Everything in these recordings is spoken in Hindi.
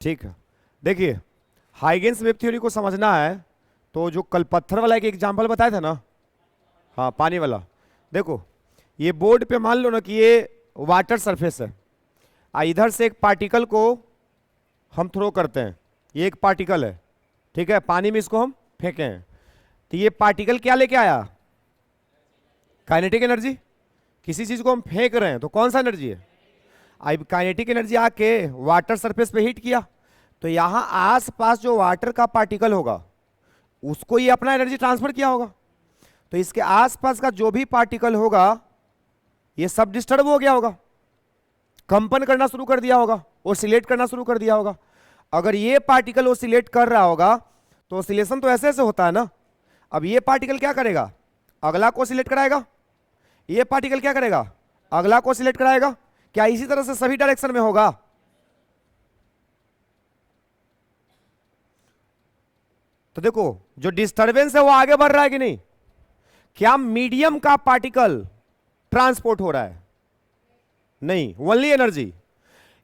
ठीक है, देखिए हाइगेंस वेव थ्योरी को समझना है तो जो कल पत्थर वाला एक एग्जांपल बताया था ना, हाँ पानी वाला, देखो ये बोर्ड पे मान लो ना कि ये वाटर सरफेस है, इधर से एक पार्टिकल को हम थ्रो करते हैं, ये एक पार्टिकल है, ठीक है, पानी में इसको हम फेंके हैं, तो ये पार्टिकल क्या लेके आया? Kinetic energy. किसी चीज को हम फेंक रहे हैं तो कौन सा एनर्जी है? अब काइनेटिक एनर्जी आके वाटर सरफेस पे हिट किया, तो यहां आसपास जो वाटर का पार्टिकल होगा उसको ये अपना एनर्जी ट्रांसफर किया होगा, तो इसके आसपास का जो भी पार्टिकल होगा ये सब डिस्टर्ब हो गया होगा, कंपन करना शुरू कर दिया होगा, ओसिलेट करना शुरू कर दिया होगा। अगर ये पार्टिकल ओसिलेट कर रहा होगा तो ओसिलेशन तो ऐसे ऐसे होता है ना, अब ये पार्टिकल क्या करेगा? अगला को ओसिलेट कराएगा, ये पार्टिकल क्या करेगा? अगला को ओसिलेट कराएगा। क्या इसी तरह से सभी डायरेक्शन में होगा? तो देखो जो डिस्टरबेंस है वो आगे बढ़ रहा है कि नहीं? क्या मीडियम का पार्टिकल ट्रांसपोर्ट हो रहा है? नहीं, ओनली एनर्जी।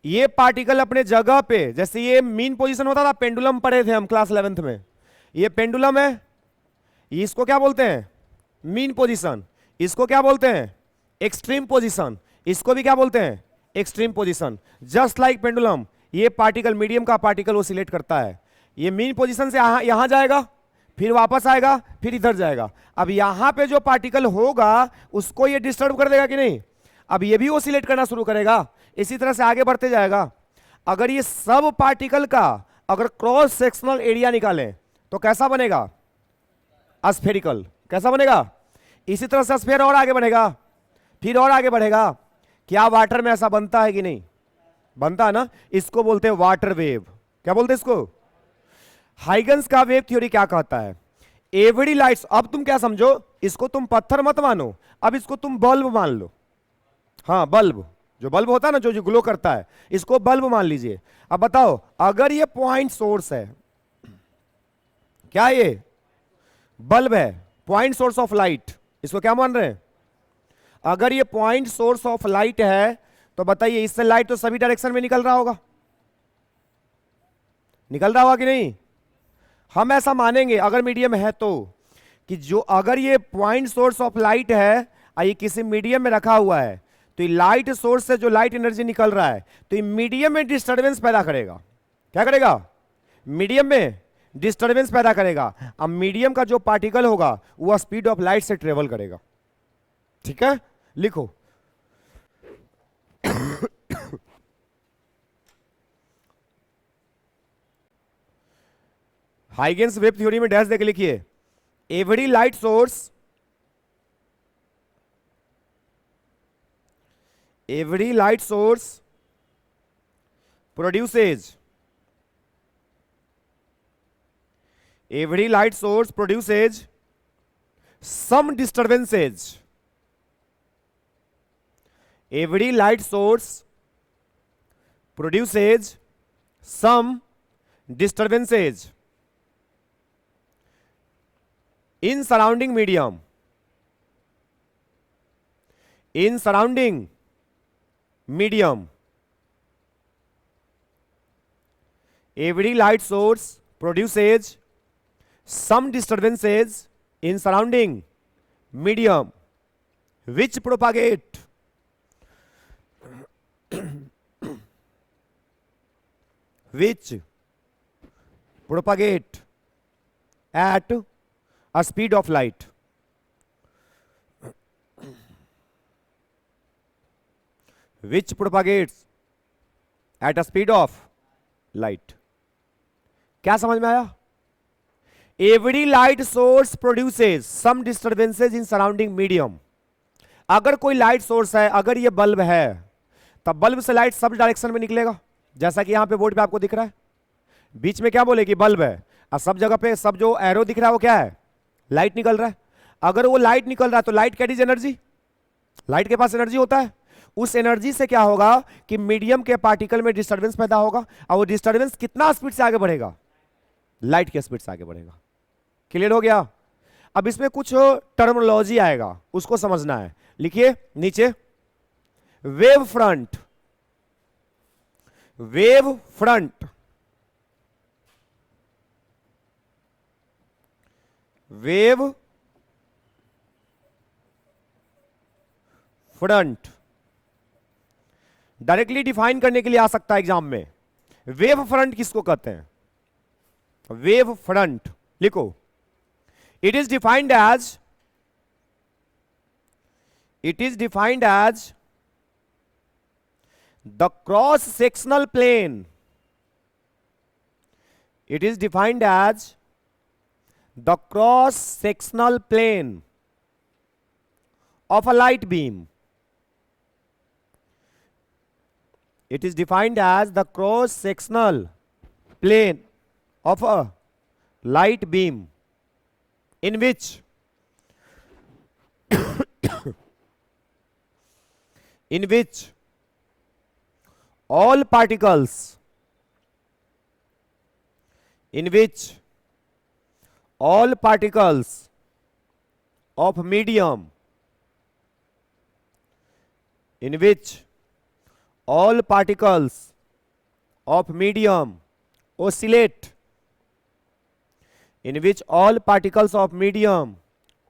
ये पार्टिकल अपने जगह पे, जैसे ये मीन पोजीशन होता था, पेंडुलम पढ़े थे हम क्लास 11th में, ये पेंडुलम है, इसको क्या बोलते हैं? Mean position. इसको क्या बोलते हैं? Extreme position. इसको भी क्या बोलते हैं? Extreme position. Just like pendulum, ये पार्टिकल, मीडियम का पार्टिकल ओसिलेट करता है, ये मीन पोजीशन से यहां जाएगा, फिर वापस आएगा, फिर इधर जाएगा। अब यहां पे जो पार्टिकल होगा उसको ये डिस्टर्ब कर देगा कि नहीं? अब ये भी ओसिलेट करना शुरू करेगा, इसी तरह से आगे बढ़ते जाएगा। अगर ये सब पार्टिकल का अगर क्रॉस सेक्शनल एरिया निकालें तो कैसा बनेगा? स्फेरिकल। कैसा बनेगा? इसी तरह से स्फेयर और आगे बढ़ेगा, फिर और आगे बढ़ेगा। क्या वाटर में ऐसा बनता है कि नहीं? बनता है ना, इसको बोलते हैं वाटर वेव। क्या बोलते हैं इसको? हाइगन्स का वेव थ्योरी क्या कहता है? एवरी लाइट्स, अब तुम क्या समझो, इसको तुम पत्थर मत मानो, अब इसको तुम बल्ब मान लो। हाँ बल्ब, जो बल्ब होता है ना, जो ग्लो करता है, इसको बल्ब मान लीजिए। अब बताओ, अगर ये पॉइंट सोर्स है, क्या ये बल्ब है, पॉइंट सोर्स ऑफ लाइट, इसको क्या मान रहे हैं? अगर ये पॉइंट सोर्स ऑफ लाइट है तो बताइए, इससे लाइट तो सभी डायरेक्शन में निकल रहा होगा, निकल रहा होगा कि नहीं? हम ऐसा मानेंगे अगर मीडियम है तो, कि जो अगर ये पॉइंट सोर्स ऑफ लाइट है, ये किसी मीडियम में रखा हुआ है, तो ये लाइट सोर्स से जो लाइट एनर्जी निकल रहा है तो ये मीडियम में डिस्टर्बेंस पैदा करेगा। क्या करेगा? मीडियम में डिस्टर्बेंस पैदा करेगा। अब मीडियम का जो पार्टिकल होगा वो स्पीड ऑफ लाइट से ट्रेवल करेगा। ठीक है, लिखो हाइगेंस वेव थ्योरी में डैश देके लिखिए, every light source, every light source produces, every light source produces some disturbances, every light source produces some disturbances in surrounding medium, in surrounding medium. Every light source produces some disturbances in surrounding medium which propagate which propagate at a speed of light. Which propagates at a speed of light. क्या समझ में आया? Every light source produces some disturbances in surrounding medium. अगर कोई लाइट सोर्स है, अगर ये बल्ब है, तब बल्ब से लाइट सब डायरेक्शन में निकलेगा, जैसा कि यहां पे बोर्ड पे आपको दिख रहा है। बीच में क्या बोले कि बल्ब है, और सब जगह पे सब जो एरो दिख रहा है वो क्या है? लाइट निकल रहा है। अगर वो लाइट निकल रहा है तो लाइट कैरीज एनर्जी, लाइट के पास एनर्जी होता है। उस एनर्जी से क्या होगा कि मीडियम के पार्टिकल में डिस्टर्बेंस पैदा होगा, और वो डिस्टर्बेंस कितना स्पीड से आगे बढ़ेगा? लाइट के स्पीड से आगे बढ़ेगा। क्लियर हो गया? अब इसमें कुछ टर्मिनोलॉजी आएगा, उसको समझना है। लिखिए नीचे, wave front, wave front, wave front directly define करने के लिए आ सकता है एग्जाम में। वेव फ्रंट किसको कहते हैं? वेव फ्रंट लिखो, it is defined as the cross sectional plane. It is defined as the cross sectional plane of a light beam. It is defined as the cross sectional plane of a light beam in which all particles of medium oscillate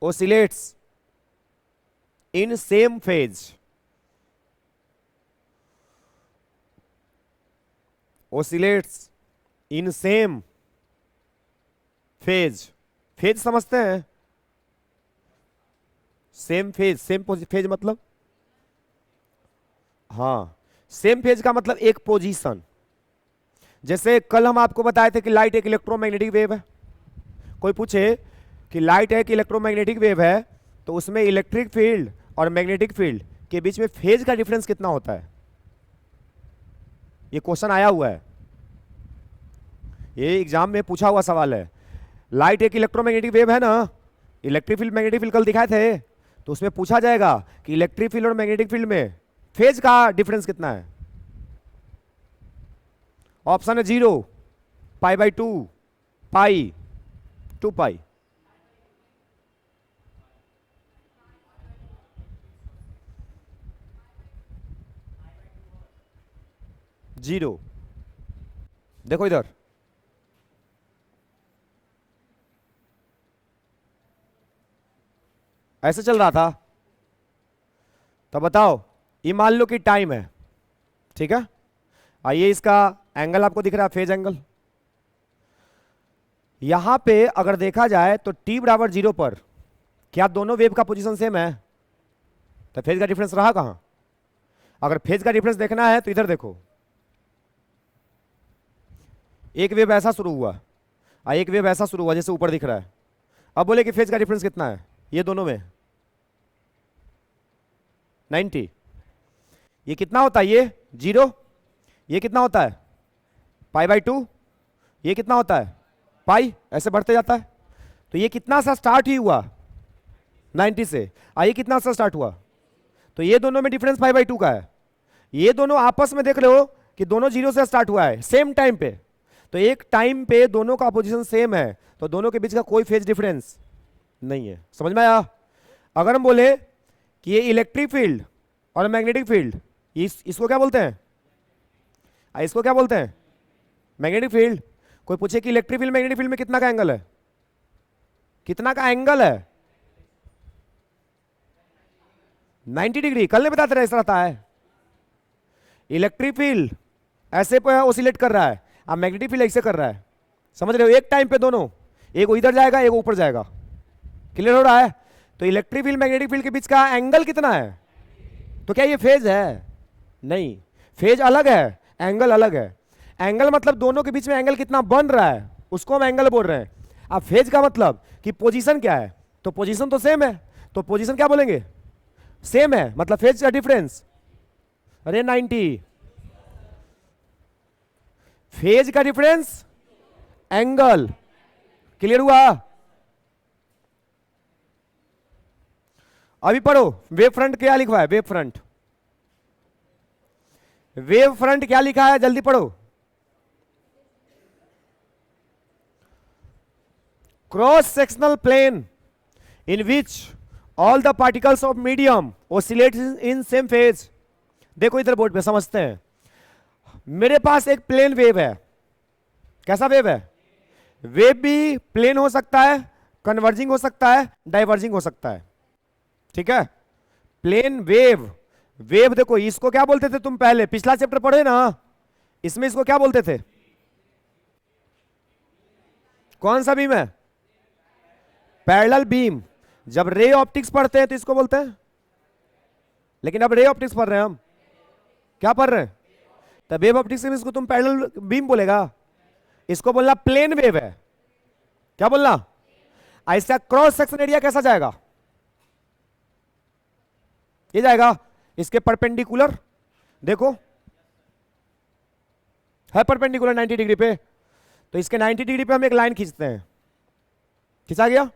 oscillates in same phase, phase समझते हैं? सेम फेज मतलब, हाँ, सेम फेज का मतलब एक पोजीशन। जैसे कल हम आपको बताए थे कि लाइट एक इलेक्ट्रोमैग्नेटिक वेव है। कोई पूछे कि लाइट एक इलेक्ट्रोमैग्नेटिक वेव है तो उसमें इलेक्ट्रिक फील्ड और मैग्नेटिक फील्ड के बीच में फेज का डिफरेंस कितना होता है? ये क्वेश्चन आया हुआ है, ये एग्जाम में पूछा हुआ सवाल है। लाइट एक इलेक्ट्रोमैग्नेटिक वेव है ना, इलेक्ट्रिक फील्ड मैग्नेटिक फील्ड कल दिखाए थे, तो उसमें पूछा जाएगा कि इलेक्ट्रिक फील्ड और मैग्नेटिक फील्ड में फेज का डिफरेंस कितना है? ऑप्शन है 0, π/2, पाई, 2 पाई। जीरो। देखो इधर, ऐसे चल रहा था, तो बताओ, ये मान लो कि टाइम है, ठीक है। आइए, इसका एंगल आपको दिख रहा है, फेज एंगल। यहां पे अगर देखा जाए तो t बराबर 0 पर क्या दोनों वेव का पोजीशन सेम है? तो फेज का डिफरेंस रहा कहां? अगर फेज का डिफरेंस देखना है तो इधर देखो, एक वेव ऐसा शुरू हुआ और एक वेव ऐसा शुरू हुआ, जैसे ऊपर दिख रहा है। अब बोले कि फेज का डिफरेंस कितना है ये दोनों में? 90। ये कितना होता है? ये 0। ये कितना होता है? π/2। ये कितना होता है? पाई। ऐसे बढ़ते जाता है। तो ये कितना सा स्टार्ट ही हुआ? 90 से। ये कितना सा स्टार्ट हुआ? तो ये दोनों में डिफरेंस π/2 का है। ये दोनों आपस में देख रहे हो कि दोनों 0 से स्टार्ट हुआ है सेम टाइम पे। तो एक टाइम पे दोनों का पोजीशन सेम है, तो दोनों के बीच का कोई फेज डिफरेंस नहीं है। समझ में आया? अगर हम बोले कि ये इलेक्ट्रिक फील्ड और मैग्नेटिक फील्ड, इसको क्या बोलते हैं? इसको क्या बोलते हैं? Magnetic field. कोई पूछे कि इलेक्ट्रिक फील्ड मैग्नेटिक फील्ड में कितना का एंगल है? कितना का एंगल है? 90 डिग्री। कल नहीं बताते रहे, ऐसा रहता है। इलेक्ट्रिक फील्ड ऐसे ऑसिलेट कर रहा है, अब मैग्नेटिक फील्ड ऐसे कर रहा है। समझ रहे हो? एक टाइम पे दोनों, एक इधर जाएगा एक ऊपर जाएगा। क्लियर हो रहा है? तो इलेक्ट्रिक फील्ड मैग्नेटिक फील्ड के बीच का एंगल कितना है? तो क्या ये फेज है? नहीं, फेज अलग है, एंगल अलग है। एंगल मतलब दोनों के बीच में एंगल कितना बन रहा है, उसको हम एंगल बोल रहे हैं। अब फेज का मतलब कि पोजीशन क्या है, तो पोजीशन तो सेम है, तो पोजीशन क्या बोलेंगे? सेम है, मतलब फेज का डिफरेंस, अरे 90। फेज का डिफरेंस, एंगल। क्लियर हुआ? अभी पढ़ो, वेव फ्रंट क्या लिखा है? वेव फ्रंट, वेव फ्रंट क्या लिखा है? जल्दी पढ़ो। Cross sectional plane in which all the particles of medium oscillate in same phase. देखो इधर बोर्ड पे, समझते हैं। मेरे पास एक प्लेन वेव है। कैसा वेव है? वेव भी प्लेन हो सकता है, कन्वर्जिंग हो सकता है, डाइवर्जिंग हो सकता है। ठीक है, प्लेन वेव, वेव देखो इसको क्या बोलते थे तुम पहले पिछला चैप्टर पढ़े ना, इसमें इसको क्या बोलते थे? कौन सा बीम है? Parallel beam. जब रे ऑप्टिक्स पढ़ते हैं तो इसको बोलते हैं, लेकिन अब रे ऑप्टिक्स पढ़ रहे हैं हम, क्या पढ़ रहे हैं? तब वेव ऑप्टिक्स में इसको तुम पैरेलल बीम बोलेगा, इसको बोलना प्लेन वेव है। क्या बोलना? ऐसा क्रॉस सेक्शन एरिया कैसा जाएगा? ये जाएगा इसके परपेंडिकुलर, देखो है परपेंडिकुलर 90 डिग्री पे, तो इसके 90 डिग्री पे हम एक लाइन खींचते हैं, खींचा गया,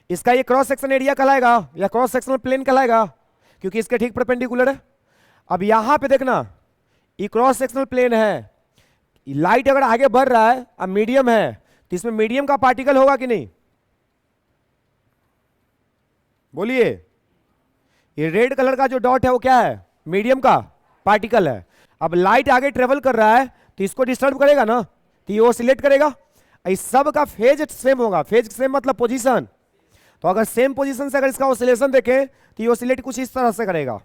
इसका ये क्रॉस सेक्शन एरिया कहलाएगा या क्रॉस सेक्शनल प्लेन कहलाएगा, क्योंकि इसके ठीक परपेंडिकुलर है। अब यहां पे देखना ये क्रॉस सेक्शनल प्लेन है, लाइट अगर आगे बढ़ रहा है, अब मीडियम है, तो इसमें मीडियम का पार्टिकल होगा कि नहीं? बोलिए, ये रेड कलर का जो डॉट है वो क्या है? मीडियम का पार्टिकल है। अब लाइट आगे ट्रेवल कर रहा है तो इसको डिस्टर्ब करेगा ना, तो ये ऑसिलेट करेगा। इस सब का फेज सेम होगा, फेज सेम मतलब पोजीशन, तो अगर सेम पोजीशन से अगर इसका ऑसिलेशन देखें तो ये ऑसिलेट कुछ इस तरह से करेगा।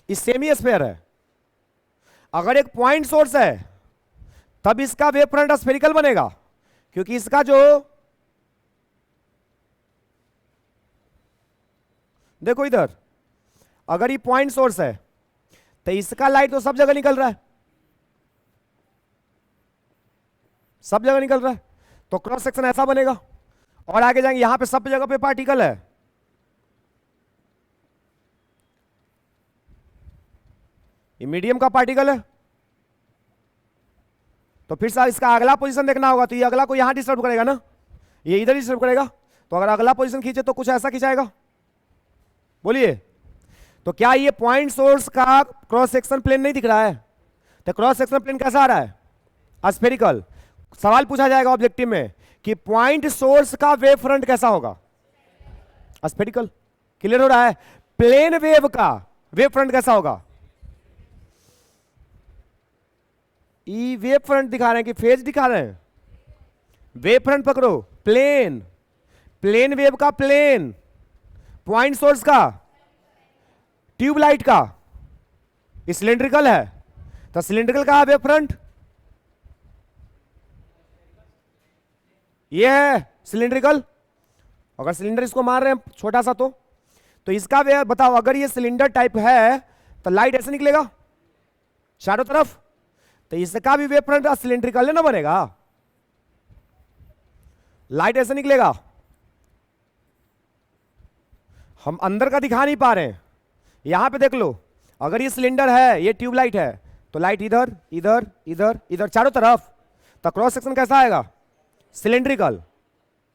इस सेमी स्फीयर है, अगर एक पॉइंट सोर्स है तब इसका वेव फ्रंट स्फेरिकल बनेगा, क्योंकि इसका जो देखो इधर अगर ये पॉइंट सोर्स है तो इसका लाइट तो सब जगह निकल रहा है, सब जगह निकल रहा है, तो क्रॉस सेक्शन ऐसा बनेगा। और आगे जाएंगे, यहां पे सब जगह पे पार्टिकल है, ये मीडियम का पार्टिकल है, तो फिर से इसका अगला पोजीशन देखना होगा, तो ये अगला को यहां डिस्टर्ब करेगा ना, ये इधर डिस्टर्ब करेगा, तो अगर अगला पोजीशन खींचे तो कुछ ऐसा खिंचाएगा। बोलिए, तो क्या ये पॉइंट सोर्स का क्रॉस सेक्शन प्लेन नहीं दिख रहा है? तो क्रॉस सेक्शन प्लेन कैसा आ रहा है? स्फेरिकल। सवाल पूछा जाएगा ऑब्जेक्टिव में कि पॉइंट सोर्स का वेव फ्रंट कैसा होगा? स्फेरिकल। क्लियर हो रहा है? प्लेन वेव का वेव फ्रंट कैसा होगा? ई वेव फ्रंट दिखा रहे हैं कि फेज दिखा रहे हैं? वेव फ्रंट पकड़ो, प्लेन, प्लेन वेव का प्लेन, पॉइंट सोर्स का, ट्यूबलाइट का, सिलिंड्रिकल है, तो सिलिंड्रिकल का वेव फ्रंट ये है सिलिंड्रिकल। अगर सिलेंडर इसको मार रहे हैं छोटा सा, तो इसका वेव बताओ, अगर ये सिलेंडर टाइप है तो लाइट ऐसे निकलेगा चारों तरफ, तो इसका भी वेव फ्रंट सिलिंड्रिकल ना बनेगा, लाइट ऐसे निकलेगा। हम अंदर का दिखा नहीं पा रहे हैं, यहां पे देख लो, अगर ये सिलेंडर है, ये ट्यूबलाइट है, तो लाइट इधर इधर इधर इधर चारों तरफ, तो क्रॉस सेक्शन कैसा आएगा? सिलेंड्रिकल।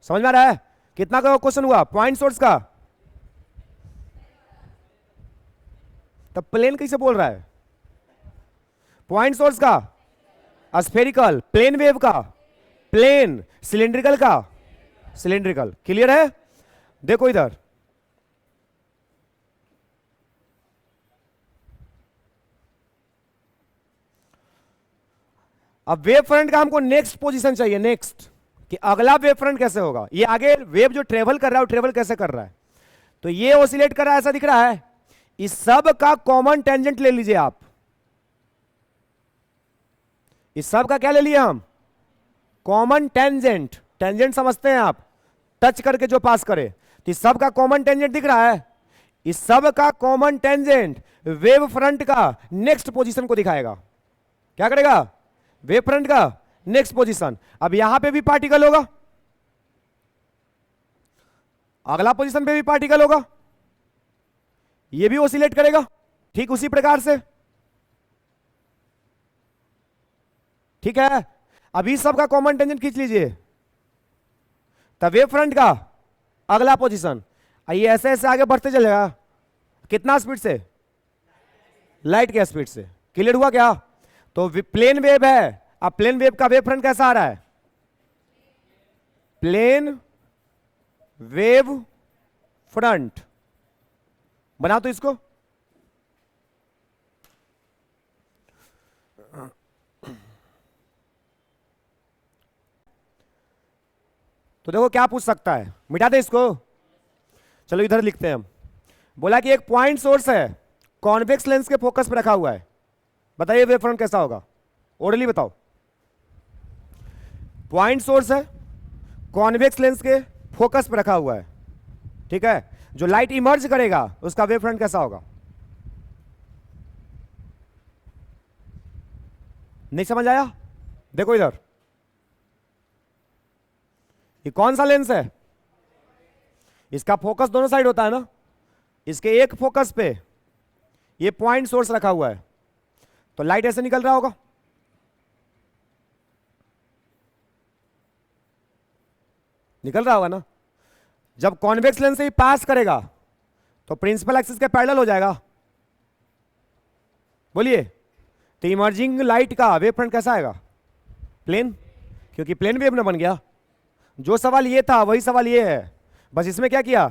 समझ में आ रहा है? कितना का क्वेश्चन हुआ? पॉइंट सोर्स का। तब प्लेन कैसे बोल रहा है? पॉइंट सोर्स का स्फेरिकल, प्लेन वेव का प्लेन, सिलिंड्रिकल का सिलिंड्रिकल। क्लियर है? देखो इधर, अब वेव फ्रंट का हमको नेक्स्ट पोजीशन चाहिए, नेक्स्ट कि अगला वेव फ्रंट कैसे होगा, ये आगे वेव जो ट्रेवल कर रहा है वो ट्रेवल कैसे कर रहा है। तो ये ऑसिलेट कर रहा है, ऐसा दिख रहा है, इस सब का कॉमन टेंजेंट ले लीजिए आप, इस सब का क्या ले लिया हम? Common tangent. टेंजेंट समझते हैं आप? टच करके जो पास करे, तो इस सब का कॉमन टेंजेंट दिख रहा है, इस सब का कॉमन टेंजेंट वेव फ्रंट का नेक्स्ट पोजीशन को दिखाएगा। क्या करेगा? वेव फ्रंट का नेक्स्ट पोजीशन। अब यहां पे भी पार्टिकल होगा, अगला पोजीशन पे भी पार्टिकल होगा, ये भी ऑसिलेट करेगा ठीक उसी प्रकार से। ठीक है, अभी सबका कॉमन टेंजेंट खींच लीजिए, तब वेव फ्रंट का अगला पोजीशन, ये ऐसे ऐसे आगे बढ़ते चलेगा, कितना स्पीड से? लाइट के स्पीड से। क्लियर हुआ क्या? तो प्लेन वेव है, अब प्लेन वेव का वेव फ्रंट कैसा आ रहा है? Plane wave front. बना तो इसको, तो देखो क्या पूछ सकता है, मिटा दे इसको। चलो इधर लिखते हैं हम। बोला कि एक पॉइंट सोर्स है, कॉन्वेक्स लेंस के फोकस पे रखा हुआ है, बताइए वेव फ्रंट कैसा होगा, ओरली बताओ। पॉइंट सोर्स है, कॉन्वेक्स लेंस के फोकस पे रखा हुआ है, ठीक है, जो लाइट इमर्ज करेगा उसका वेव फ्रंट कैसा होगा? नहीं समझ आया? देखो इधर, ये कौन सा लेंस है? इसका फोकस दोनों साइड होता है ना, इसके एक फोकस पे ये पॉइंट सोर्स रखा हुआ है, तो लाइट ऐसे निकल रहा होगा, निकल रहा होगा ना। जब कॉन्वेक्स लेंस से ही पास करेगा तो प्रिंसिपल एक्सिस के पैरेलल हो जाएगा, बोलिए। तो इमर्जिंग लाइट का वेव फ्रंट कैसा आएगा? प्लेन, क्योंकि प्लेन वेव ना बन गया। जो सवाल ये था वही सवाल ये है, बस इसमें क्या किया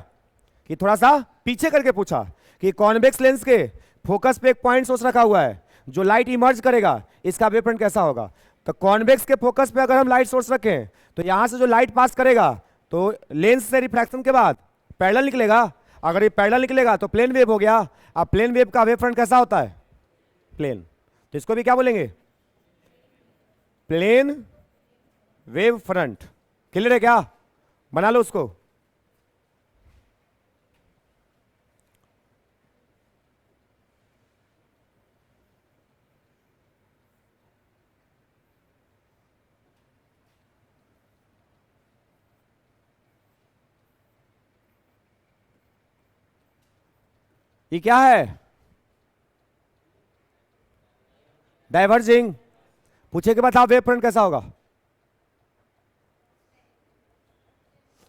कि थोड़ा सा पीछे करके पूछा कि कॉन्वेक्स लेंस के फोकस पे एक पॉइंट सोर्स रखा हुआ है, जो लाइट इमर्ज करेगा इसका वेव फ्रंट कैसा होगा। तो कॉन्वेक्स के फोकस पे अगर हम लाइट सोर्स रखें तो यहां से जो लाइट पास करेगा तो लेंस से रिफ्रैक्शन के बाद पैरेलल निकलेगा। अगर ये पैरेलल निकलेगा तो प्लेन वेव हो गया। अब प्लेन वेव का वेव फ्रंट कैसा होता है? प्लेन। तो इसको भी क्या बोलेंगे? Plane wave front. क्लियर है क्या? बना लो उसको। ये क्या है? डाइवर्जिंग। पूछे के बाद आप वेव फ्रंट कैसा होगा?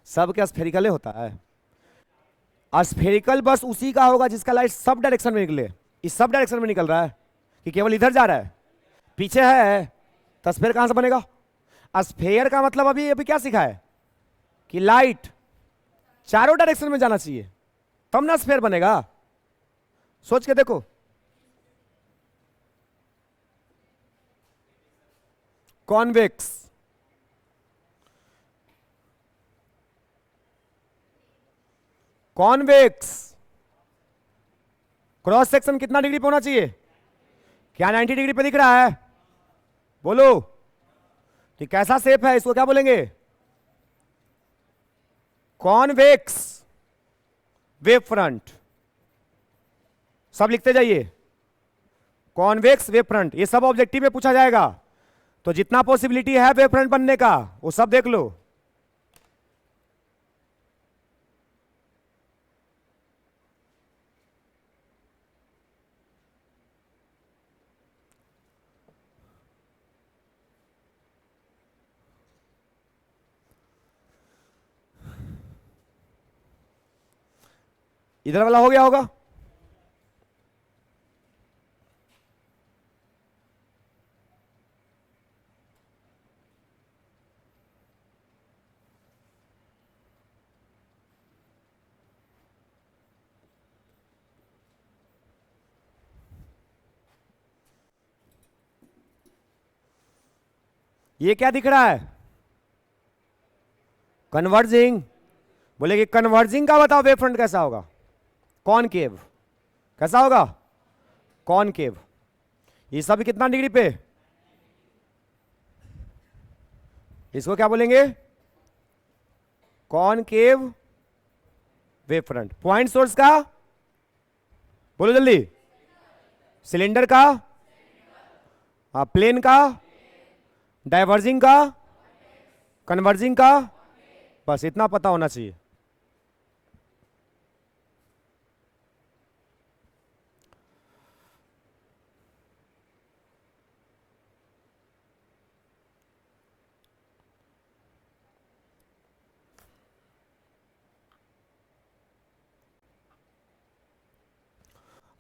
सब क्या स्फेरिकल होता है? स्फेरिकल बस उसी का होगा जिसका लाइट सब डायरेक्शन में निकले। इस सब डायरेक्शन में निकल रहा है कि केवल इधर जा रहा है? पीछे है तो स्फेयर कहां से बनेगा? स्फेयर का मतलब अभी अभी क्या सीखा है कि लाइट चारों डायरेक्शन में जाना चाहिए, तब ना स्फेयर बनेगा। सोच के देखो। कॉन्वेक्स, कॉन्वेक्स क्रॉस सेक्शन कितना डिग्री पे होना चाहिए? क्या 90 डिग्री पे दिख रहा है? बोलो। तो कैसा शेप है, इसको क्या बोलेंगे? Convex wave front. सब लिखते जाइए, कॉन्वेक्स वेव फ्रंट। ये सब ऑब्जेक्टिव में पूछा जाएगा, तो जितना पॉसिबिलिटी है वेव फ्रंट बनने का वो सब देख लो। इधर वाला हो गया होगा। ये क्या दिख रहा है? कन्वर्जिंग। बोले कि कन्वर्जिंग का बताओ वेव फ्रंट कैसा होगा? कॉनकेव। कैसा होगा? कॉनकेव। ये सब कितना डिग्री पे? इसको क्या बोलेंगे? Concave wave front. Point source का बोलो जल्दी। सिलेंडर का, प्लेन का, डाइवर्जिंग का, कन्वर्जिंग का, बस इतना पता होना चाहिए।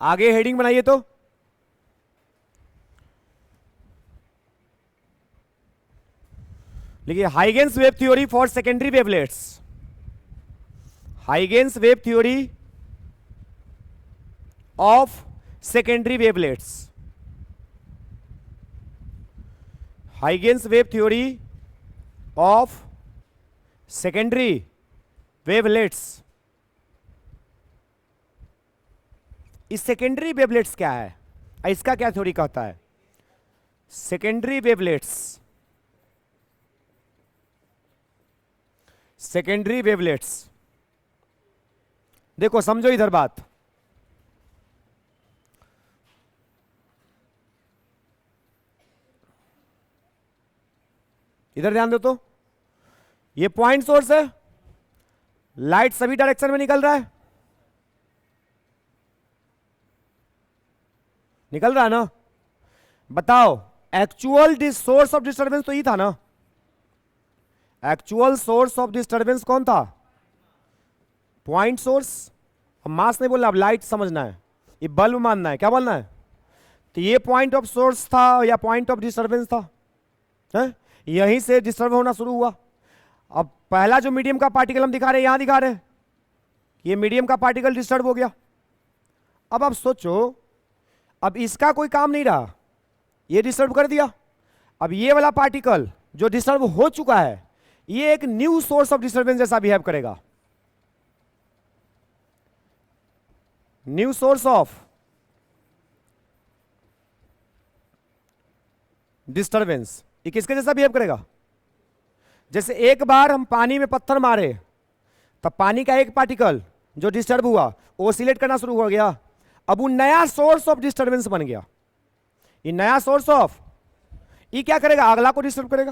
आगे हेडिंग बनाइए तो। लिखिए Huygens wave theory for secondary wavelets. Huygens wave theory of secondary wavelets. Huygens wave theory of secondary wavelets. इस सेकेंडरी वेवलेट्स क्या है, इसका क्या थ्योरी कहता है? सेकेंडरी वेवलेट्स, सेकेंडरी वेवलेट्स, देखो समझो इधर बात। इधर ध्यान दो तो, ये पॉइंट सोर्स है, लाइट सभी डायरेक्शन में निकल रहा है, निकल रहा है ना? बताओ एक्चुअल सोर्स ऑफ डिस्टरबेंस तो ये था ना? एक्चुअल सोर्स ऑफ डिस्टरबेंस कौन था? Point source. अब मास नहीं बोलना, अब लाइट समझना है, ये बल्ब मानना है, क्या बोलना है? तो ये पॉइंट ऑफ सोर्स था या पॉइंट ऑफ डिस्टरबेंस था? है? यहीं से डिस्टर्ब होना शुरू हुआ। अब पहला जो मीडियम का पार्टिकल हम दिखा रहे हैं, यहां दिखा रहे हैं, ये मीडियम का पार्टिकल डिस्टर्ब हो गया। अब आप सोचो, अब इसका कोई काम नहीं रहा, ये डिस्टर्ब कर दिया। अब ये वाला पार्टिकल जो डिस्टर्ब हो चुका है, ये एक न्यू सोर्स ऑफ डिस्टरबेंस जैसा बिहेव करेगा, न्यू सोर्स ऑफ डिस्टरबेंस। ये किसके जैसा बिहेव करेगा? जैसे एक बार हम पानी में पत्थर मारे, तब पानी का एक पार्टिकल जो डिस्टर्ब हुआ ओसिलेट करना शुरू हो गया, अब वो नया सोर्स ऑफ डिस्टरबेंस बन गया। ये नया सोर्स ऑफ, ये क्या करेगा? अगला को डिस्टर्ब करेगा,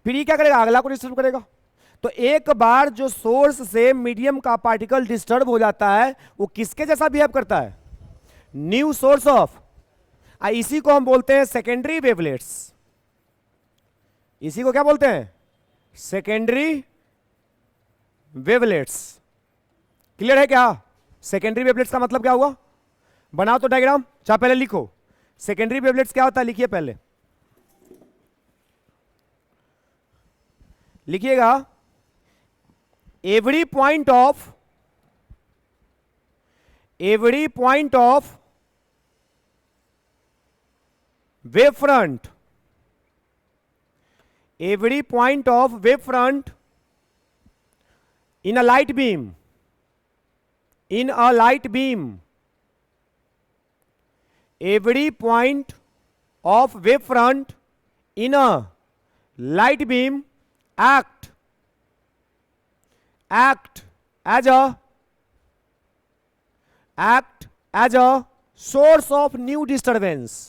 फिर ये क्या करेगा? अगला को डिस्टर्ब करेगा। तो एक बार जो सोर्स से मीडियम का पार्टिकल डिस्टर्ब हो जाता है, वो किसके जैसा बिहेव करता है? New source of. इसी को हम बोलते हैं सेकेंडरी वेवलेट्स। इसी को क्या बोलते हैं? Secondary wavelets. क्लियर है क्या? सेकेंडरी वेवलेट्स का मतलब क्या हुआ? बनाओ तो डायग्राम, चाहे पहले लिखो सेकेंडरी वेवलेट्स क्या होता है, लिखिए पहले, लिखिएगा every point of wave front, every point of wave front in a light beam, in a light beam, every point of wave front in a light beam act as a source of new disturbance,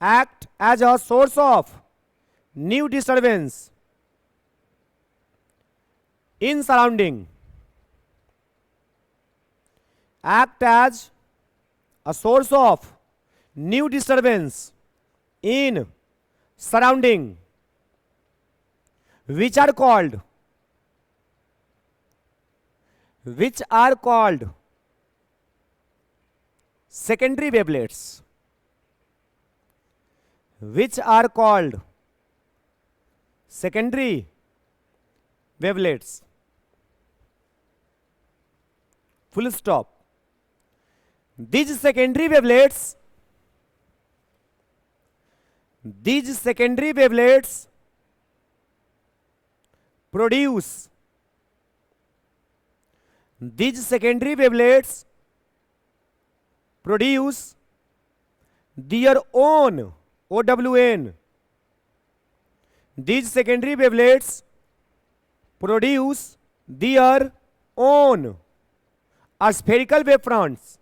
act as a source of new disturbance in surrounding, act as a source of new disturbance in surrounding, which are called secondary wavelets, which are called secondary wavelets, full stop. These secondary wavelets produce their own OWN. These secondary wavelets produce their own spherical wave fronts.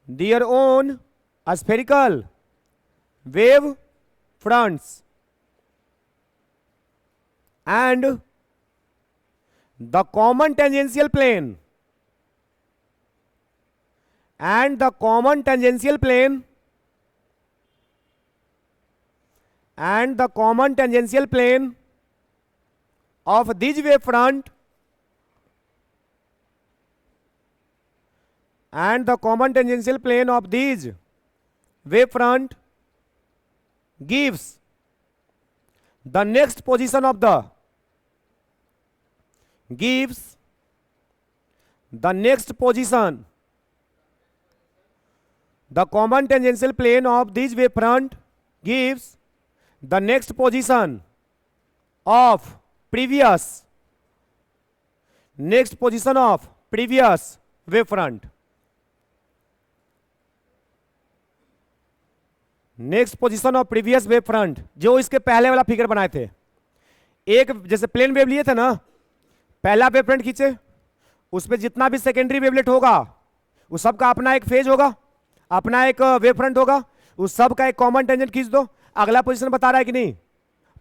Their own spherical wave fronts. And the common tangential plane of these wave front gives the next position of the the common tangential plane of these wave front gives the next position of previous, next position of previous wave front, next position of previous wave front, जो इसके पहले वाला फिगर बनाए थे। एक जैसे प्लेन वेव लिए थे ना, पहला वेव फ्रंट खींचे, उसमें जितना भी सेकेंडरी वेवलेट होगा उस सब का अपना एक फेज होगा, अपना एक वेव फ्रंट होगा, उस सब का एक कॉमन टेंजेंट खींच दो। अगला पोजीशन बता रहा है कि नहीं,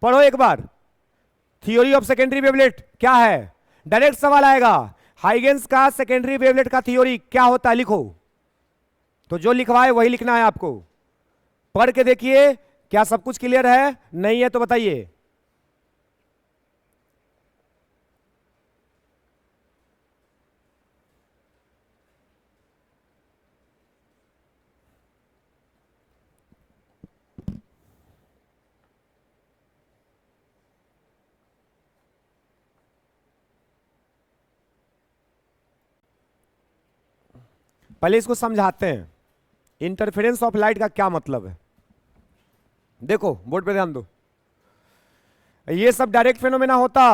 पढ़ो एक बार। थ्योरी ऑफ सेकेंडरी वेवलेट क्या है, डायरेक्ट सवाल आएगा, हाइगेंस का सेकेंडरी वेवलेट का थ्योरी क्या होता है, लिखो। तो जो लिखवाए वही लिखना है आपको। पढ़ के देखिए, क्या सब कुछ क्लियर है? नहीं है तो बताइए। पहले इसको समझाते हैं, इंटरफेरेंस ऑफ लाइट का क्या मतलब है। देखो बोर्ड पे ध्यान दो, ये सब डायरेक्ट फेनोमेना होता,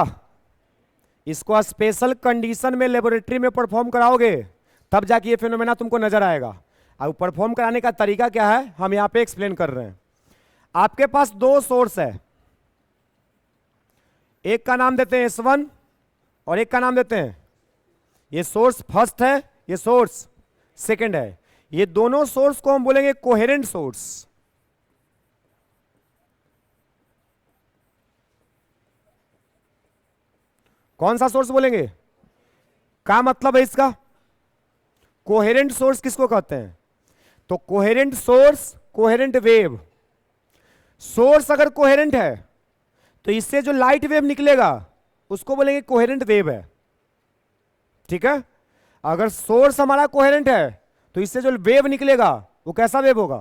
इसको स्पेशल कंडीशन में लेबोरेटरी में परफॉर्म कराओगे तब जाके ये फेनोमेना तुमको नजर आएगा। अब परफॉर्म कराने का तरीका क्या है हम यहां पे एक्सप्लेन कर रहे हैं। आपके पास दो सोर्स है, एक का नाम देते हैं S1 और एक का नाम देते हैं, ये सोर्स फर्स्ट है, ये सोर्स सेकंड है। ये दोनों सोर्स को हम बोलेंगे कोहेरेंट सोर्स। कौन सा सोर्स बोलेंगे? क्या मतलब है इसका? कोहेरेंट सोर्स किसको कहते हैं? तो coherent source, coherent wave. Source अगर कोहेरेंट है तो इससे जो लाइट वेव निकलेगा उसको बोलेंगे कोहेरेंट वेव है, ठीक है। अगर सोर्स हमारा कोहेरेंट है तो इससे जो वेव निकलेगा वो कैसा वेव होगा?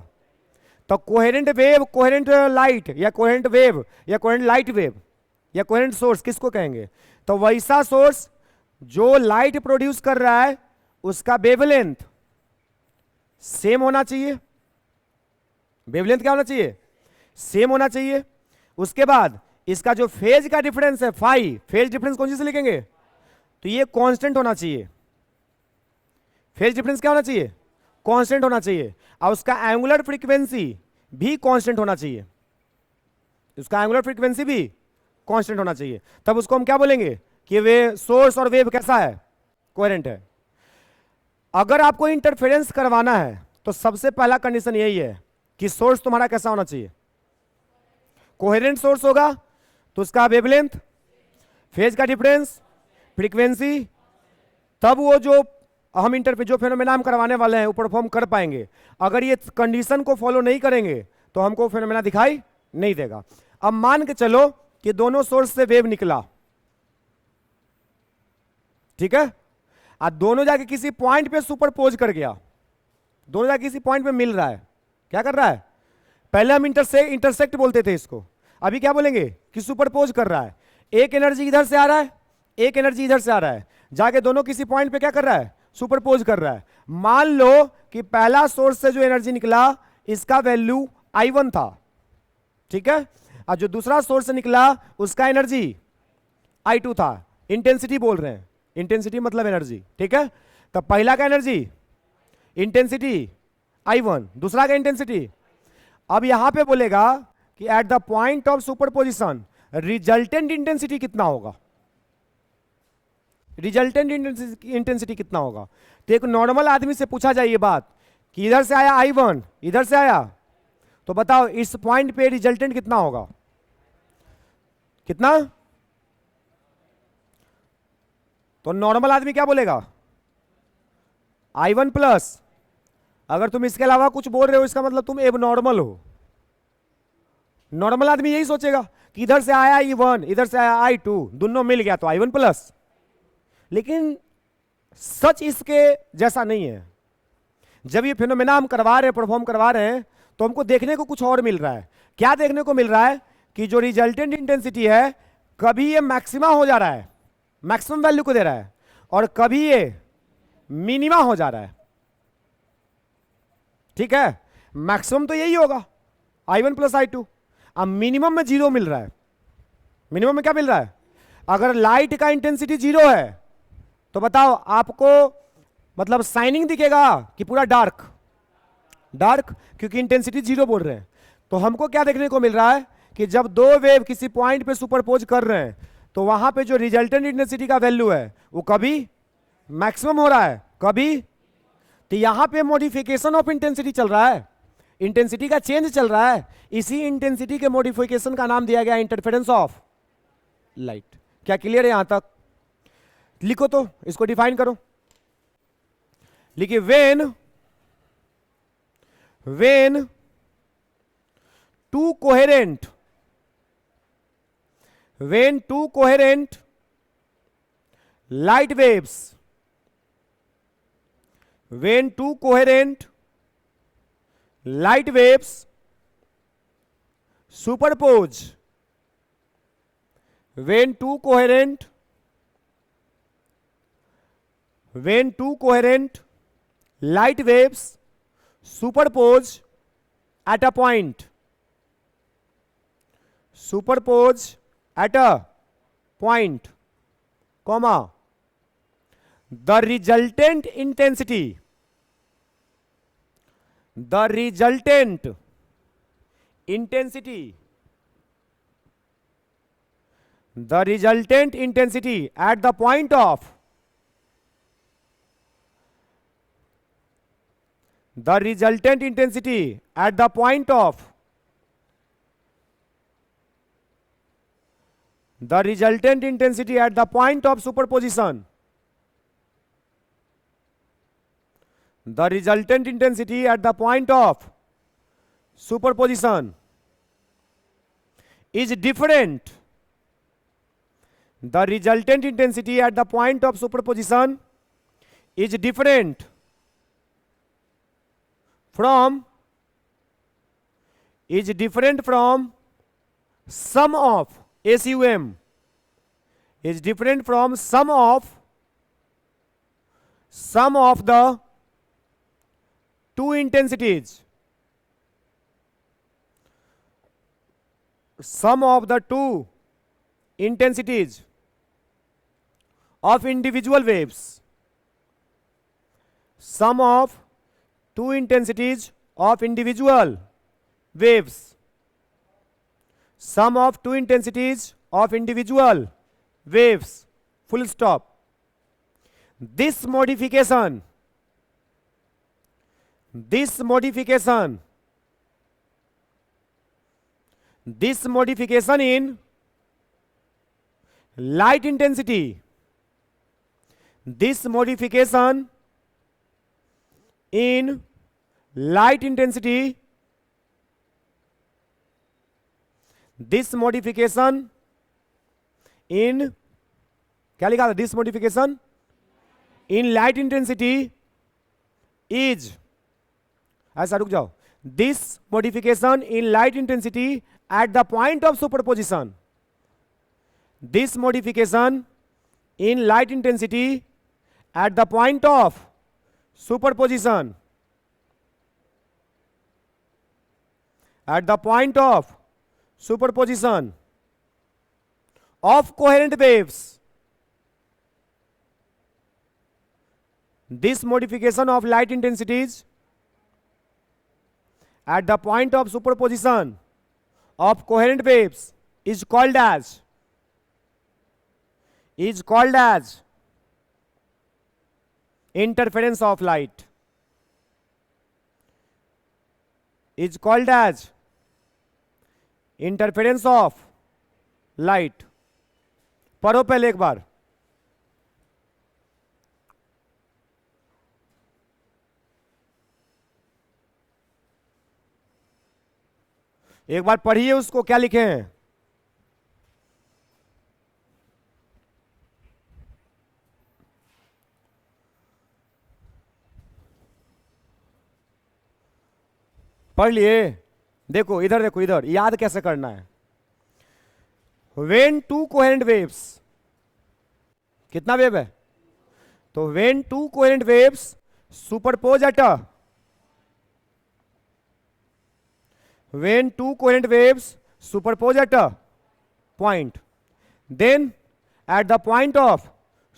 तो कोहेरेंट वेव, कोहेरेंट लाइट या कोहेरेंट वेव या कोहेरेंट लाइट वेव या कोहेरेंट सोर्स किसको कहेंगे? तो वैसा सोर्स जो लाइट प्रोड्यूस कर रहा है उसका वेवलेंथ सेम होना चाहिए। वेवलेंथ क्या होना चाहिए? सेम होना चाहिए। उसके बाद इसका जो फेज का डिफरेंस है फाई, फेज डिफरेंस कौन सी से लिखेंगे? तो ये कांस्टेंट होना चाहिए। फेज डिफरेंस क्या होना चाहिए? कांस्टेंट होना चाहिए। और उसका एंगुलर फ्रीक्वेंसी भी कांस्टेंट होना चाहिए, उसका एंगुलर फ्रीक्वेंसी भी कांस्टेंट होना चाहिए। तब उसको हम क्या बोलेंगे कि वे सोर्स और वेव कैसा है? कोहेरेंट है। अगर आपको इंटरफेरेंस करवाना है तो सबसे पहला कंडीशन यही है कि सोर्स तुम्हारा कैसा होना चाहिए? कोहेरेंट सोर्स होगा तो उसका वेवलेंथ, फेज का डिफरेंस, फ्रीक्वेंसी, तब वो जो हम जो फेनोमेना हम करवाने वाले हैं वो परफॉर्म कर पाएंगे। अगर ये कंडीशन को फॉलो नहीं करेंगे तो हमको फेनोमेना दिखाई नहीं देगा। अब मान के चलो कि दोनों सोर्स से वेव निकला, ठीक है, आज दोनों जाके किसी पॉइंट पे सुपरपोज कर गया, दोनों जाके किसी पॉइंट पे मिल रहा है। क्या कर रहा है? पहले हम इंटरसेक्ट बोलते थे इसको, अभी क्या बोलेंगे कि सुपरपोज कर रहा है। एक एनर्जी इधर से आ रहा है, एक एनर्जी इधर से आ रहा है, जाके दोनों किसी पॉइंट पे क्या कर रहा है? सुपरपोज कर रहा है। मान लो कि पहला सोर्स से जो एनर्जी निकला इसका वैल्यू I1 था, ठीक है, और जो दूसरा सोर्स से निकला उसका एनर्जी I2 था। इंटेंसिटी बोल रहे हैं, इंटेंसिटी मतलब एनर्जी, ठीक है। तो पहला का एनर्जी इंटेंसिटी I1, दूसरा का इंटेंसिटी। अब यहां पे बोलेगा कि eight the point of superposition resultant intensity कितना होगा? रिजल्टेंट इंटेंसिटी कितना होगा? तो एक नॉर्मल आदमी से पूछा जाए ये बात कि इधर से आया I1, इधर से आया, तो बताओ इस पॉइंट पे रिजल्टेंट कितना होगा? कितना? तो नॉर्मल आदमी क्या बोलेगा? I1 plus. अगर तुम इसके अलावा कुछ बोल रहे हो इसका मतलब तुम एबनॉर्मल हो। नॉर्मल आदमी यही सोचेगा कि इधर से आया I1, इधर से आया I2, दोनों मिल गया तो I1 प्लस। लेकिन सच इसके जैसा नहीं है। जब ये फिनोमेना हम करवा रहे हैं, परफॉर्म करवा रहे हैं, तो हमको देखने को कुछ और मिल रहा है। क्या देखने को मिल रहा है? कि जो रिजल्टेंट इंटेंसिटी है कभी ये मैक्सिमा हो जा रहा है, मैक्सिमम वैल्यू को दे रहा है, और कभी ये मिनिमा हो जा रहा है, ठीक है। मैक्सिमम तो यही होगा I1 प्लस I2, अब मिनिमम में 0 मिल रहा है। मिनिमम में क्या मिल रहा है? अगर लाइट का इंटेंसिटी 0 है तो बताओ आपको मतलब शाइनिंग दिखेगा कि पूरा डार्क? डार्क, क्योंकि इंटेंसिटी 0 बोल रहे हैं। तो हमको क्या देखने को मिल रहा है कि जब दो वेव किसी पॉइंट पे सुपरपोज कर रहे हैं तो वहां पे जो रिजल्टेंट इंटेंसिटी का वैल्यू है वो कभी मैक्सिमम हो रहा है, कभी। तो यहां पे मॉडिफिकेशन ऑफ इंटेंसिटी चल रहा है, इंटेंसिटी का चेंज चल रहा है। इसी इंटेंसिटी के मॉडिफिकेशन का नाम दिया गया इंटरफेरेंस ऑफ लाइट। क्या क्लियर है यहां तक? लिखो तो, इसको डिफाइन करो। लिखिए, when two coherent light waves superpose, when two coherent light waves superpose at a point, comma, the resultant intensity at the point of superposition, is different. The resultant intensity at the point of superposition is different from sum of SUM, is different from sum of the two intensities, of individual waves, sum of two intensities of individual waves, full stop. This modification in light intensity, क्या लिखा था? This modification in light intensity is, ऐसा रुक जाओ, this modification in light intensity at the point of superposition, this modification in light intensity at the point of superposition, of coherent waves, this modification of light intensities at the point of superposition of coherent waves is called as interference of light, is called as interference of light. पढ़ो पहले एक बार। एक बार पढ़िए उसको, क्या लिखे हैं? पढ़ लिए? देखो इधर, देखो इधर, याद कैसे करना है। when two coherent waves, कितना वेव है? तो when two coherent waves superpose at a, point, then at the point of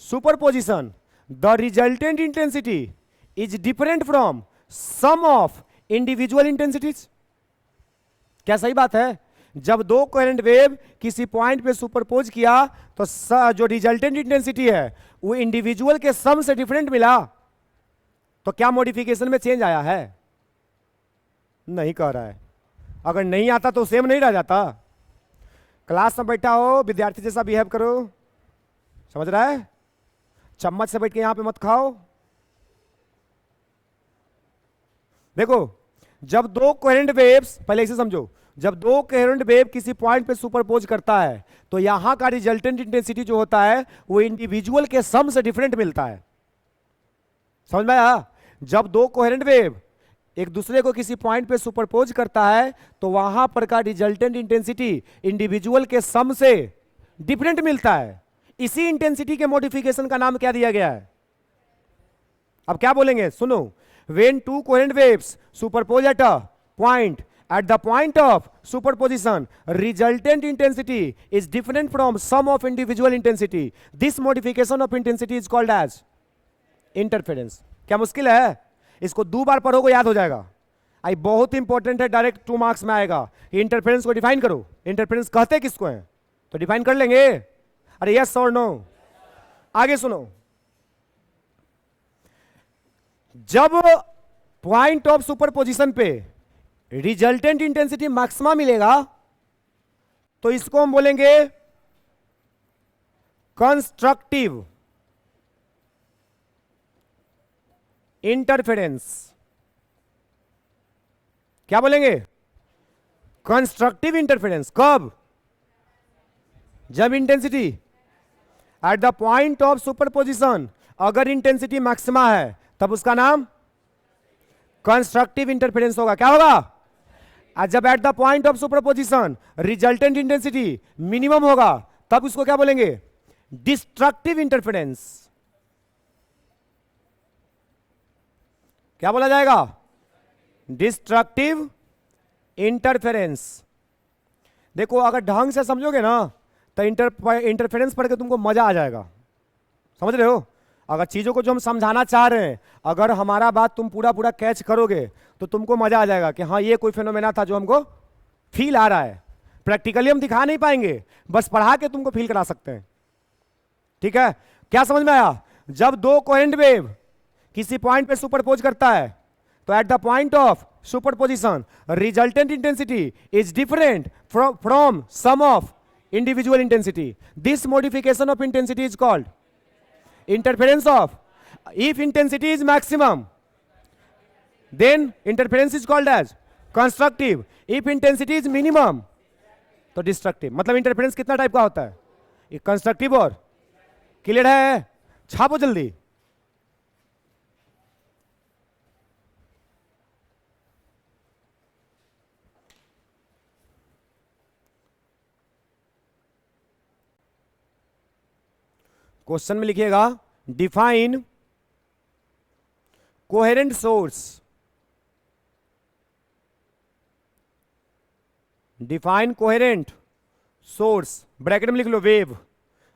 superposition the resultant intensity is different from sum of individual intensities. क्या सही बात है? जब दो कोहेरेंट वेव किसी पॉइंट पे सुपरपोज किया तो जो रिजल्टेंट इंटेंसिटी है वो इंडिविजुअल के सम से डिफरेंट मिला. तो क्या मॉडिफिकेशन में चेंज आया है? नहीं कह रहा है. अगर नहीं आता तो सेम नहीं रह जाता. क्लास में बैठा हो विद्यार्थी जैसा बिहेव करो. समझ रहा है? चम्मच से बैठ के यहां पे मत खाओ. देखो, जब दो कोहेरेंट वेव्स, पहले इसे समझो, जब दो कोहेरेंट वेव किसी पॉइंट पे सुपरपोज करता है तो यहां का रिजल्टेंट इंटेंसिटी जो होता है वो इंडिविजुअल के सम से डिफरेंट मिलता है. समझ में आया? जब दो कोहेरेंट वेव एक दूसरे को किसी पॉइंट पे सुपरपोज करता है तो वहां पर का रिजल्टेंट इंटेंसिटी इंडिविजुअल के सम से डिफरेंट मिलता है. इसी इंटेंसिटी के मॉडिफिकेशन का नाम क्या दिया गया है? अब क्या बोलेंगे? सुनो. When two coherent waves superpose at a point, at the point of superposition, resultant intensity is different from sum of individual intensity. This modification of intensity is called as interference. क्या मुश्किल है? इसको 2 बार पढ़ोगे याद हो जाएगा. आई बहुत इंपॉर्टेंट है, डायरेक्ट 2 मार्क्स में आएगा. इंटरफेरेंस को डिफाइन करो. इंटरफेरेंस कहते किसको है? तो डिफाइन कर लेंगे. अरे यस और नो? आगे सुनो. जब पॉइंट ऑफ सुपरपोजिशन पे रिजल्टेंट इंटेंसिटी मैक्सिमा मिलेगा तो इसको हम बोलेंगे कंस्ट्रक्टिव इंटरफेरेंस. क्या बोलेंगे? Constructive interference. कब? जब intensity at the point of superposition, अगर इंटेंसिटी मैक्सिमा है तब उसका नाम कंस्ट्रक्टिव इंटरफेरेंस होगा. क्या होगा? और जब eight the point of superposition resultant intensity minimum होगा तब उसको क्या बोलेंगे? Destructive interference. क्या बोला जाएगा? Destructive interference. देखो, अगर ढंग से समझोगे ना तो इंटरफेरेंस पढ़ के तुमको मजा आ जाएगा. समझ रहे हो? अगर चीजों को जो हम समझाना चाह रहे हैं, अगर हमारा बात तुम पूरा पूरा कैच करोगे तो तुमको मजा आ जाएगा कि हाँ ये कोई फिनोमेना था जो हमको फील आ रहा है. प्रैक्टिकली हम दिखा नहीं पाएंगे, बस पढ़ा के तुमको फील करा सकते हैं. ठीक है? क्या समझ में आया? जब दो कोहेरेंट वेव किसी पॉइंट पे सुपरपोज करता है तो at the point of superposition resultant intensity is different from sum of individual intensity. This modification of intensity is called interference of. If intensity is maximum, then interference is called as constructive. If intensity is minimum, तो डिस्ट्रक्टिव. मतलब इंटरफेरेंस कितना टाइप का होता है? एक कंस्ट्रक्टिव और. क्लियर है? छापो जल्दी. क्वेश्चन में लिखिएगा define coherent source. Define coherent source. Bracket में लिख लो वेव.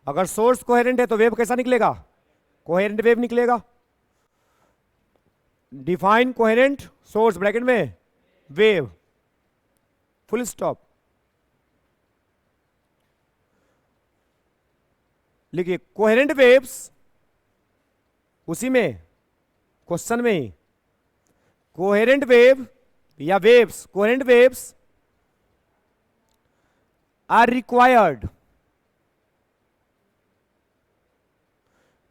अगर सोर्स कोहेरेंट है तो वेव कैसा निकलेगा? कोहेरेंट वेव निकलेगा. डिफाइन कोहेरेंट सोर्स ब्रैकेट में वेव, फुल स्टॉप. लिखिए कोहेरेंट वेव्स, उसी में क्वेश्चन में ही कोहेरेंट वेव या waves, coherent waves are required.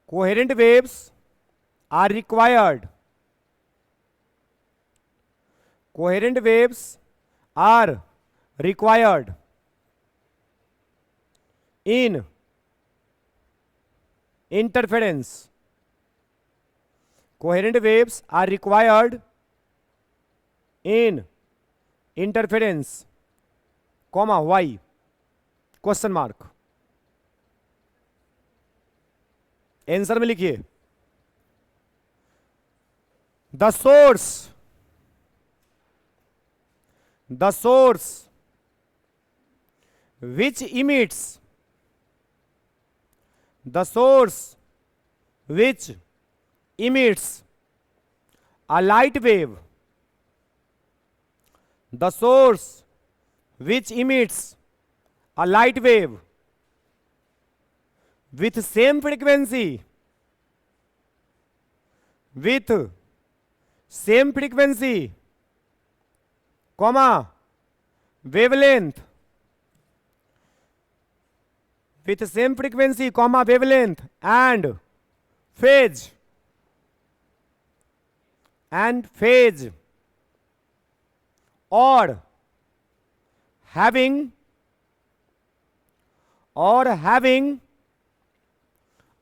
Coherent waves are required. Coherent waves are required in interference. Coherent waves are required in interference, comma why, question mark. Answer में लिखिए the source which emits the source which emits a light wave, the source which emits a light wave with same frequency, comma, wavelength, with same frequency, comma, wavelength and phase, or having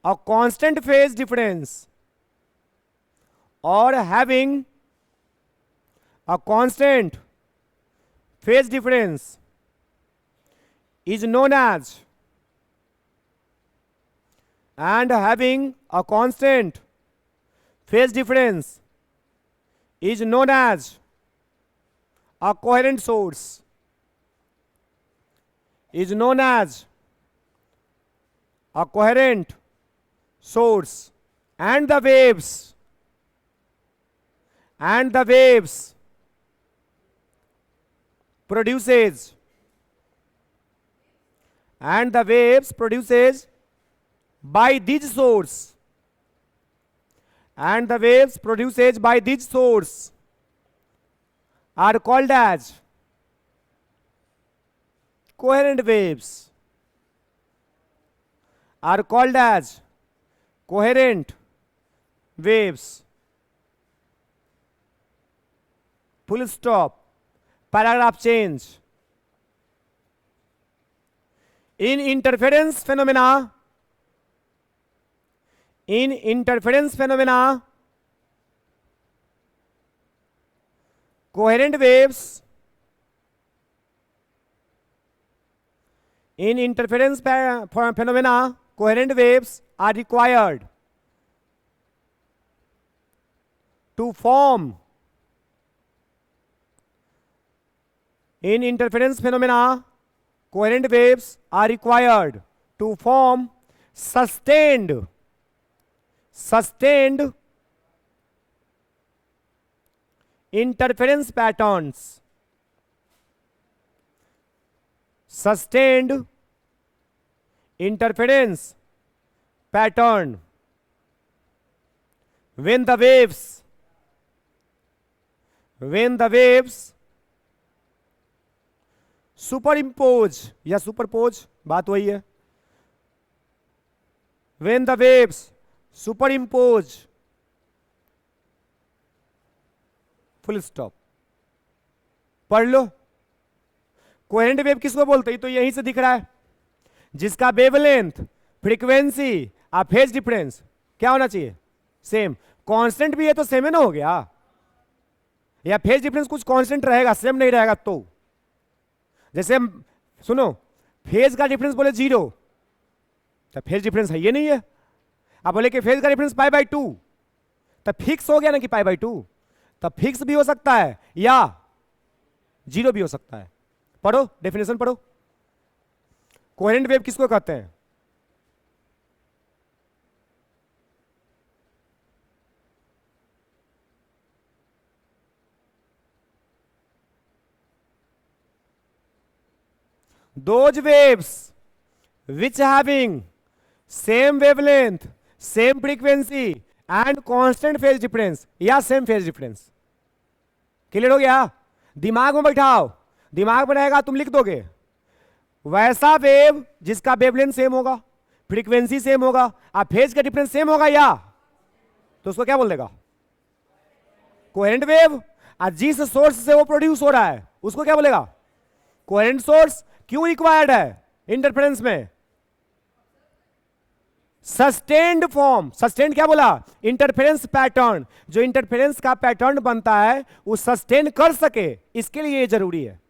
a constant phase difference, is known as, and having a constant phase difference is known as a coherent source, and the waves produces by this source, are called as coherent waves, full stop, paragraph change. In interference phenomena, coherent waves, coherent waves are required to form, sustained interference patterns, when the waves superimpose या superpose, बात वही है, when the waves superimpose, full stop, पढ़ लो। कोहेरेंट वेव किसको बोलते हैं? तो यहीं से दिख रहा है, जिसका वेवलेंथ, फ्रीक्वेंसी और फेज डिफरेंस क्या होना चाहिए? सेम। कांस्टेंट भी है तो सेम है ना, हो गया। या फेज डिफरेंस कुछ कांस्टेंट रहेगा, सेम नहीं रहेगा तो, जैसे सुनो, फेज का डिफरेंस बोले 0, तो फेज डिफरेंस है ये नहीं है। आप बोले कि फेज का डिफरेंस π/2, तो फिक्स हो गया ना कि π/2, तो फिक्स भी हो सकता है या 0 भी हो सकता है। पढ़ो, डेफिनेशन पढ़ो। कोहेरेंट वेव किसको कहते हैं? Those waves which having same wavelength, same frequency and constant phase difference या same phase difference। क्लियर हो गया? दिमाग में बैठाओ, दिमाग में रहेगा, तुम लिख दोगे। वैसा वेव जिसका वेवलेंथ सेम होगा, फ्रीक्वेंसी सेम होगा और फेज का डिफरेंस सेम होगा, या तो उसको क्या बोल देगा? Coherent wave. और जिस सोर्स से वो प्रोड्यूस हो रहा है उसको क्या बोलेगा? Coherent source. क्यों रिक्वायर्ड है इंटरफेरेंस में? Sustained form. सस्टेन्ड क्या बोला? Interference pattern. जो इंटरफेरेंस का पैटर्न बनता है वो सस्टेन कर सके, इसके लिए ये जरूरी है।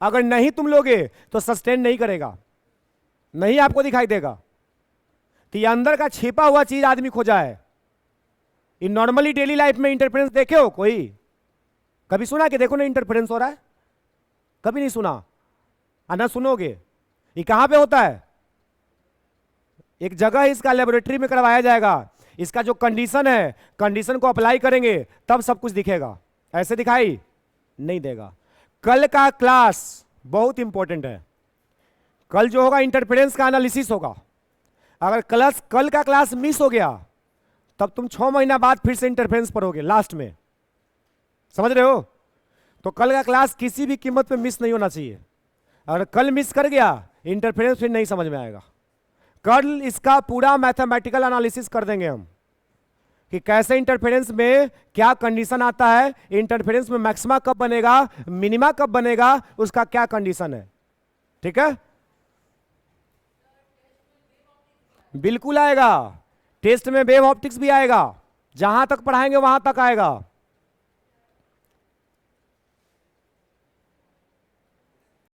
अगर नहीं तुम लोगे तो सस्टेन नहीं करेगा, नहीं आपको दिखाई देगा। तो ये अंदर का छिपा हुआ चीज आदमी खोजा है। इन नॉर्मली डेली लाइफ में इंटरफेरेंस देखे हो कोई? कभी सुना कि देखो ना इंटरफेरेंस हो रहा है? कभी नहीं सुना और ना सुनोगे। ये कहां पे होता है? एक जगह इसका लेबोरेटरी में करवाया जाएगा, इसका जो कंडीशन है, कंडीशन को अप्लाई करेंगे तब सब कुछ दिखेगा, ऐसे दिखाई नहीं देगा। कल का क्लास बहुत इंपॉर्टेंट है। कल जो होगा इंटरफेरेंस का एनालिसिस होगा। अगर कल का क्लास मिस हो गया तब तुम 6 महीना बाद फिर से इंटरफेरेंस पढ़ोगे लास्ट में, समझ रहे हो? तो कल का क्लास किसी भी कीमत पे मिस नहीं होना चाहिए। अगर कल मिस कर गया इंटरफेरेंस फिर नहीं समझ में आएगा। कल इसका पूरा मैथमेटिकल एनालिसिस कर देंगे हम कि कैसे इंटरफेरेंस में क्या कंडीशन आता है, इंटरफेरेंस में मैक्सिमा कब बनेगा, मिनिमा कब बनेगा, उसका क्या कंडीशन है। ठीक है, बिल्कुल आएगा। टेस्ट में वेव ऑप्टिक्स भी आएगा, जहां तक पढ़ाएंगे वहां तक आएगा।